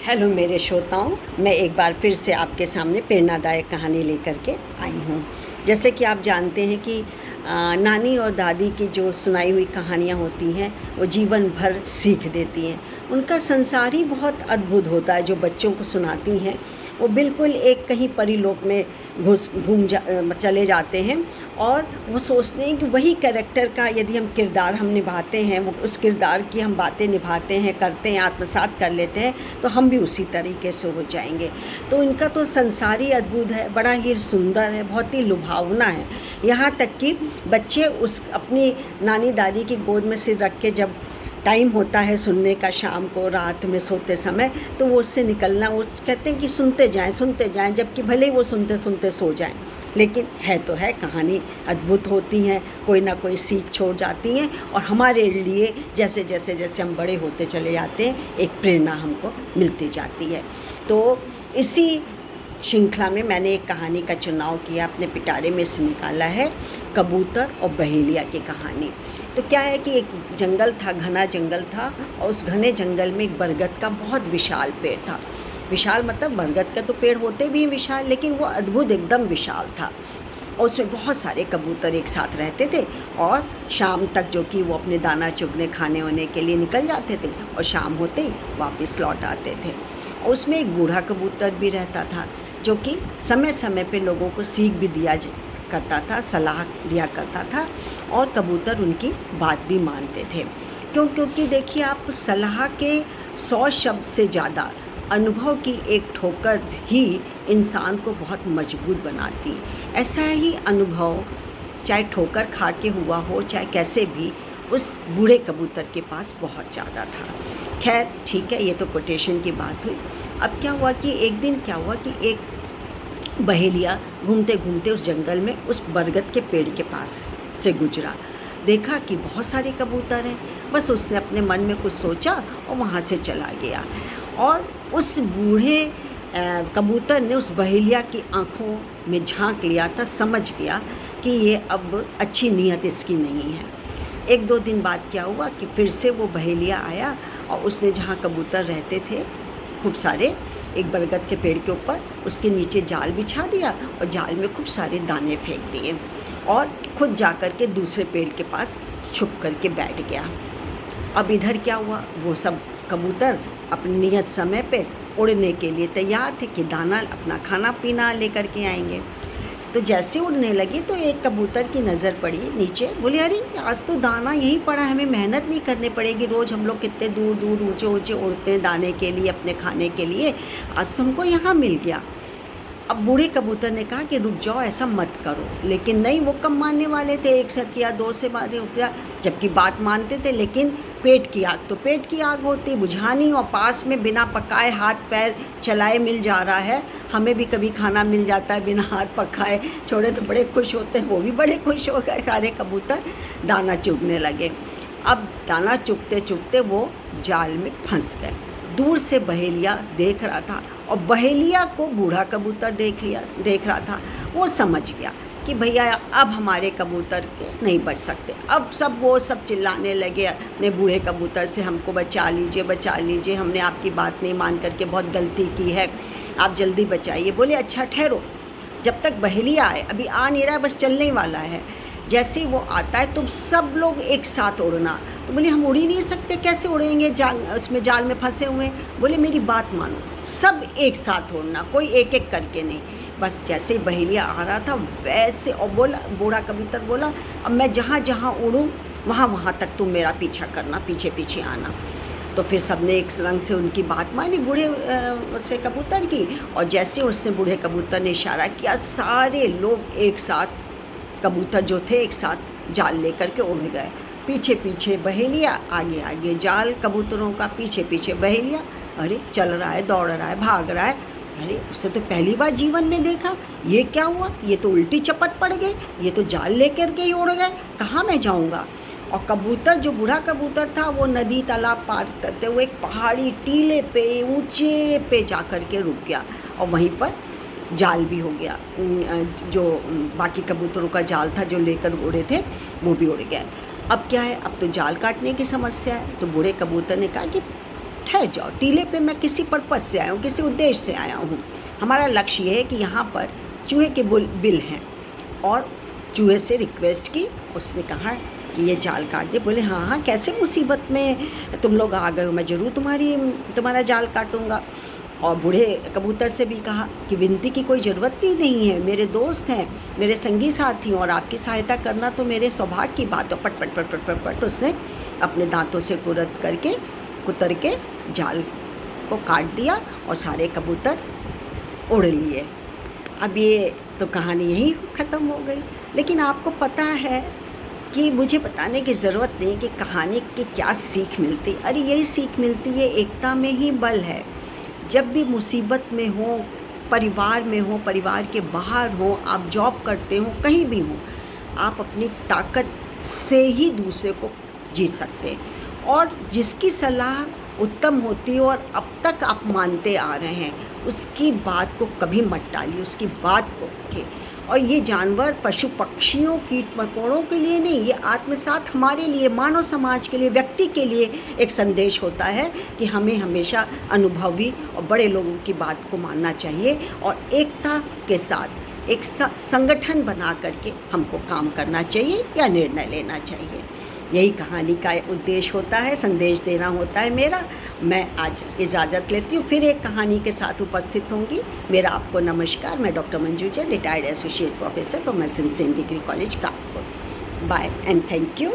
Hello मेरे श्रोताओं, मैं एक बार फिर से आपके सामने प्रेरणादायक कहानी लेकर के आई हूँ। जैसे कि आप जानते हैं कि नानी और दादी की जो सुनाई हुई कहानियाँ होती हैं वो जीवन भर सीख देती हैं। उनका संसार ही बहुत अद्भुत होता है। जो बच्चों को सुनाती हैं वो बिल्कुल एक कहीं परिलोक में चले जाते हैं और वो सोचते हैं कि वही कैरेक्टर का यदि हम किरदार हम निभाते हैं, वो उस किरदार की हम बातें निभाते हैं, करते हैं, आत्मसात कर लेते हैं तो हम भी उसी तरीके से हो जाएंगे। तो इनका तो संसार ही अद्भुत है, बड़ा ही सुंदर है, बहुत ही लुभावना है। यहाँ तक कि बच्चे उस अपनी नानी दादी की गोद में सिर रख के जब टाइम होता है सुनने का, शाम को रात में सोते समय, तो वो उससे निकलना, वो कहते हैं कि सुनते जाएं, जबकि भले ही वो सुनते सुनते सो जाएं, लेकिन है तो है, कहानी अद्भुत होती हैं, कोई ना कोई सीख छोड़ जाती हैं और हमारे लिए जैसे जैसे जैसे हम बड़े होते चले जाते हैं एक प्रेरणा हमको मिलती जाती है। तो इसी श्रृंखला में मैंने एक कहानी का चुनाव किया, अपने पिटारे में से निकाला है कबूतर और बहेलिया की कहानी। तो क्या है कि एक जंगल था, घना जंगल था, और उस घने जंगल में एक बरगद का बहुत विशाल पेड़ था। विशाल मतलब बरगद का तो पेड़ होते भी हैं विशाल, लेकिन वो अद्भुत एकदम विशाल था। और उसमें बहुत सारे कबूतर एक साथ रहते थे और शाम तक जो कि वो अपने दाना चुगने खाने वाने के लिए निकल जाते थे और शाम होते ही वापस लौट आते थे। और उसमें एक बूढ़ा कबूतर भी रहता था जो कि समय समय पे लोगों को सीख भी दिया करता था, सलाह दिया करता था और कबूतर उनकी बात भी मानते थे। क्योंकि देखिए, आप सलाह के 100 शब्द से ज़्यादा अनुभव की एक ठोकर ही इंसान को बहुत मजबूत बनाती है। ऐसा ही अनुभव चाहे ठोकर खा के हुआ हो चाहे कैसे भी, उस बूढ़े कबूतर के पास बहुत ज़्यादा था। खैर ठीक है, ये तो कोटेशन की बात हुई। अब क्या हुआ कि एक दिन क्या हुआ कि एक बहेलिया घूमते घूमते उस जंगल में उस बरगद के पेड़ के पास से गुजरा। देखा कि बहुत सारे कबूतर हैं। बस उसने अपने मन में कुछ सोचा और वहाँ से चला गया। और उस बूढ़े कबूतर ने उस बहेलिया की आँखों में झांक लिया था, समझ गया कि ये अब अच्छी नीयत इसकी नहीं है। 1-2 दिन बाद क्या हुआ कि फिर से वो बहेलिया आया और उसने जहाँ कबूतर रहते थे खूब सारे, एक बरगद के पेड़ के ऊपर उसके नीचे जाल बिछा दिया और जाल में खूब सारे दाने फेंक दिए और खुद जा कर के दूसरे पेड़ के पास छुप कर के बैठ गया। अब इधर क्या हुआ, वो सब कबूतर अपने नियत समय पे उड़ने के लिए तैयार थे कि दाना अपना खाना पीना लेकर के आएंगे। तो जैसे उड़ने लगे तो एक कबूतर की नज़र पड़ी नीचे, बोले अरे आज तो दाना यहीं पड़ा है, हमें मेहनत नहीं करनी पड़ेगी, रोज़ हम लोग कितने दूर दूर ऊंचे ऊंचे उड़ते हैं दाने के लिए, अपने खाने के लिए, आज तो हमको यहाँ मिल गया। अब बूढ़े कबूतर ने कहा कि रुक जाओ, ऐसा मत करो, लेकिन नहीं, वो कम मानने वाले थे, एक से किया, 2 से बातें किया, जबकि बात मानते थे, लेकिन पेट की आग तो पेट की आग होती, बुझानी, और पास में बिना पकाए हाथ पैर चलाए मिल जा रहा है। हमें भी कभी खाना मिल जाता है बिना हाथ पकाए, छोड़े तो बड़े खुश होते हैं, वो भी बड़े खुश हो गए। सारे कबूतर दाना चुगने लगे। अब दाना चुगते चुगते वो जाल में फंस गए। दूर से बहेलिया देख रहा था और बहेलिया को बूढ़ा कबूतर देख रहा था। वो समझ गया कि भैया अब हमारे कबूतर के नहीं बच सकते। अब वो सब चिल्लाने लगे अपने बूढ़े कबूतर से, हमको बचा लीजिए, हमने आपकी बात नहीं मान करके बहुत गलती की है, आप जल्दी बचाइए। बोले अच्छा ठहरो, जब तक बहेलिया आए, अभी आ नहीं रहा है, बस चलने ही वाला है, जैसे ही वो आता है तुम सब लोग एक साथ उड़ना। तो बोले हम उड़ ही नहीं सकते, कैसे उड़ेंगे, उसमें जाल में फंसे हुए। बोले मेरी बात मानो, सब एक साथ उड़ना, कोई एक एक करके नहीं। बस जैसे ही बहेलिया आ रहा था वैसे, और बोला, बूढ़ा कबूतर बोला अब मैं जहाँ जहाँ उड़ूँ वहाँ वहाँ तक तुम मेरा पीछा करना, पीछे पीछे आना। तो फिर सबने एक रंग से उनकी बात मानी बूढ़े से कबूतर की, और जैसे उसने बूढ़े कबूतर ने इशारा किया, सारे लोग एक साथ, कबूतर जो थे एक साथ जाल लेकर के उड़ गए। पीछे पीछे बहेलिया, आगे आगे जाल कबूतरों का, पीछे पीछे बहेलिया। अरे चल रहा है, दौड़ रहा है, भाग रहा है। अरे उससे तो पहली बार जीवन में देखा, ये क्या हुआ, ये तो उल्टी चपत पड़ गई, ये तो जाल लेकर के ही उड़ गए, कहाँ मैं जाऊँगा। और कबूतर, जो बूढ़ा कबूतर था, वो नदी तालाब पार करते हुए एक पहाड़ी टीले पे, ऊंचे पे जा कर के रुक गया और वहीं पर जाल भी हो गया। जो बाकी कबूतरों का जाल था जो लेकर उड़े थे वो भी उड़ गए। अब क्या है, अब तो जाल काटने की समस्या है। तो बूढ़े कबूतर ने कहा कि ठहर जाओ, टीले पे मैं किसी पर्पज़ से आया हूँ, किसी उद्देश्य से आया हूँ। हमारा लक्ष्य ये है कि यहाँ पर चूहे के बिल हैं। और चूहे से रिक्वेस्ट की, उसने कहा कि ये जाल काट दे। बोले हाँ हाँ, कैसे मुसीबत में तुम लोग आ गए हो, मैं ज़रूर तुम्हारा जाल काटूँगा। और बूढ़े कबूतर से भी कहा कि विनती की कोई ज़रूरत ही नहीं है, मेरे दोस्त हैं, मेरे संगी साथी, और आपकी सहायता करना तो मेरे सौभाग्य की बात है। पट पट पट पट पट पट उसने अपने दांतों से कुतर के जाल को काट दिया और सारे कबूतर उड़ लिए। अब ये तो कहानी यहीं ख़त्म हो गई। लेकिन आपको पता है कि मुझे बताने की ज़रूरत नहीं कि कहानी की क्या सीख मिलती। अरे यही सीख मिलती है, एकता में ही बल है। जब भी मुसीबत में हो, परिवार में हो, परिवार के बाहर हो, आप जॉब करते हो, कहीं भी हो, आप अपनी ताकत से ही दूसरे को जीत सकते हैं। और जिसकी सलाह उत्तम होती है और अब तक आप मानते आ रहे हैं, उसकी बात को कभी मत टालिए, उसकी बात को रखिए। और ये जानवर, पशु पक्षियों, कीट मकोड़ों के लिए नहीं, ये आत्मसात हमारे लिए, मानव समाज के लिए, व्यक्ति के लिए एक संदेश होता है कि हमें हमेशा अनुभवी और बड़े लोगों की बात को मानना चाहिए और एकता के साथ एक संगठन बना करके हमको काम करना चाहिए या निर्णय लेना चाहिए। यही कहानी का उद्देश्य होता है, संदेश देना होता है मेरा। मैं आज इजाज़त लेती हूँ, फिर एक कहानी के साथ उपस्थित होंगी। मेरा आपको नमस्कार। मैं doctor Manju Jain, retired associate professor from S N Sen degree college Kanpur. Bye and thank you.